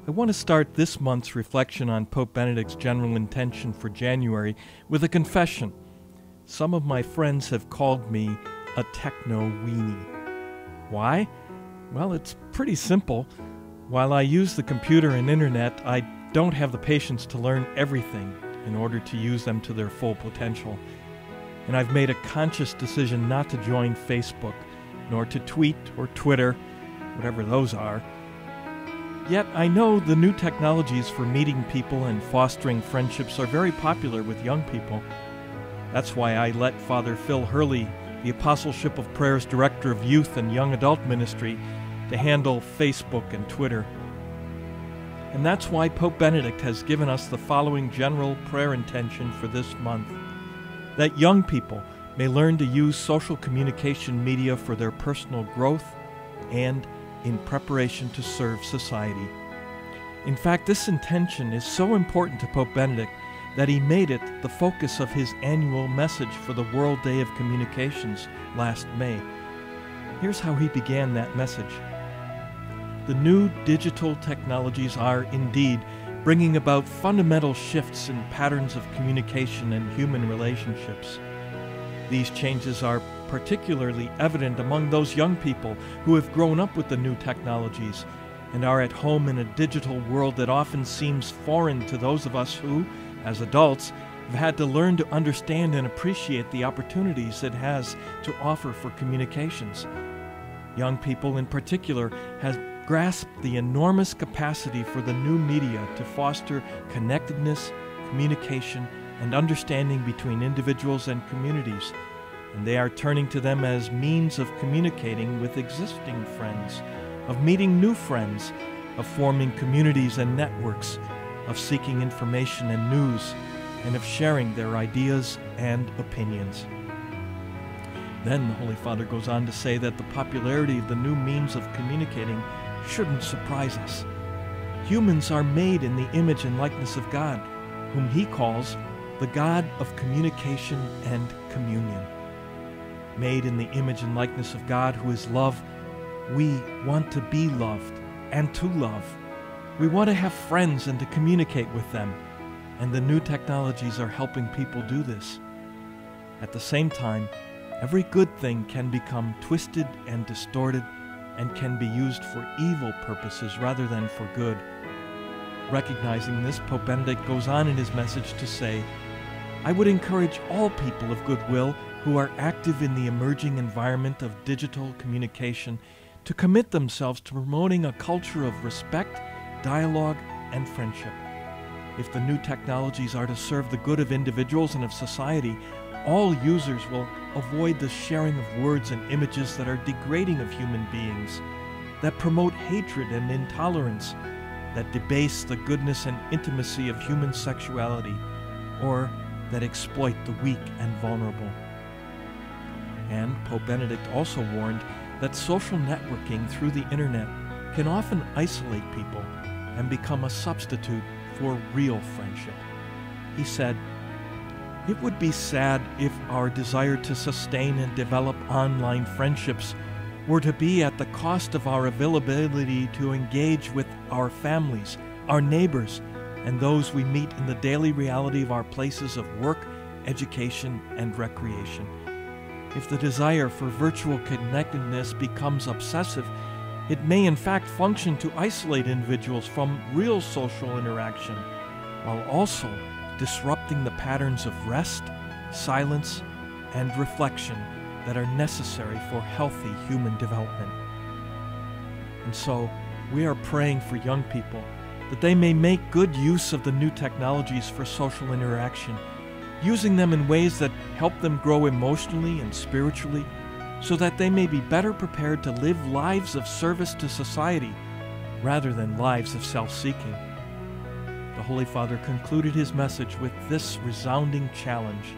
I want to start this month's reflection on Pope Benedict's general intention for January with a confession. Some of my friends have called me a techno-weenie. Why? Well, it's pretty simple. While I use the computer and internet, I don't have the patience to learn everything in order to use them to their full potential. And I've made a conscious decision not to join Facebook, nor to tweet or Twitter, whatever those are. Yet I know the new technologies for meeting people and fostering friendships are very popular with young people. That's why I let Father Phil Hurley, the Apostleship of Prayer's Director of Youth and Young Adult Ministry, to handle Facebook and Twitter. And that's why Pope Benedict has given us the following general prayer intention for this month: that young people may learn to use social communication media for their personal growth and in preparation to serve society. In fact, this intention is so important to Pope Benedict that he made it the focus of his annual message for the World Day of Communications last May. Here's how he began that message. The new digital technologies are indeed bringing about fundamental shifts in patterns of communication and human relationships. These changes are particularly evident among those young people who have grown up with the new technologies and are at home in a digital world that often seems foreign to those of us who, as adults, have had to learn to understand and appreciate the opportunities it has to offer for communications. Young people in particular have grasped the enormous capacity for the new media to foster connectedness, communication, and understanding between individuals and communities, and they are turning to them as means of communicating with existing friends, of meeting new friends, of forming communities and networks, of seeking information and news, and of sharing their ideas and opinions. Then the Holy Father goes on to say that the popularity of the new means of communicating shouldn't surprise us. Humans are made in the image and likeness of God, whom he calls the God of communication and communion. Made in the image and likeness of God, who is love, we want to be loved and to love. We want to have friends and to communicate with them, and the new technologies are helping people do this. At the same time, every good thing can become twisted and distorted and can be used for evil purposes rather than for good. Recognizing this, Pope Benedict goes on in his message to say, I would encourage all people of goodwill who are active in the emerging environment of digital communication to commit themselves to promoting a culture of respect, dialogue, and friendship. If the new technologies are to serve the good of individuals and of society, all users will avoid the sharing of words and images that are degrading of human beings, that promote hatred and intolerance, that debase the goodness and intimacy of human sexuality, or that exploit the weak and vulnerable. And Pope Benedict also warned that social networking through the internet can often isolate people and become a substitute for real friendship. He said, "It would be sad if our desire to sustain and develop online friendships were to be at the cost of our availability to engage with our families, our neighbors, and those we meet in the daily reality of our places of work, education, and recreation. If the desire for virtual connectedness becomes obsessive, it may in fact function to isolate individuals from real social interaction, while also disrupting the patterns of rest, silence, and reflection that are necessary for healthy human development." And so, we are praying for young people that they may make good use of the new technologies for social interaction, using them in ways that help them grow emotionally and spiritually, so that they may be better prepared to live lives of service to society rather than lives of self-seeking. The Holy Father concluded his message with this resounding challenge.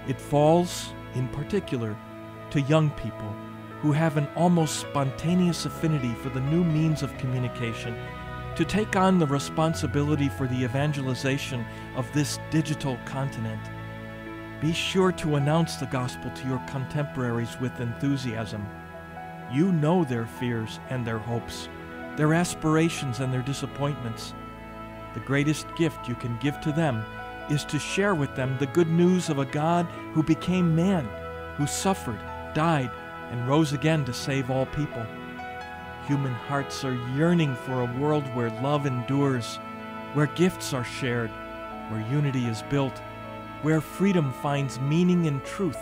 It falls, in particular, to young people who have an almost spontaneous affinity for the new means of communication to take on the responsibility for the evangelization of this digital continent. Be sure to announce the gospel to your contemporaries with enthusiasm. You know their fears and their hopes. their aspirations and their disappointments. The greatest gift you can give to them is to share with them the good news of a God who became man, who suffered, died, and rose again to save all people. Human hearts are yearning for a world where love endures, where gifts are shared, where unity is built, where freedom finds meaning in truth,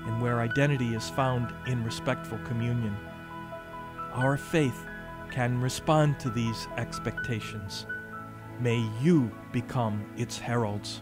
and where identity is found in respectful communion. Our faith can respond to these expectations. May you become its heralds.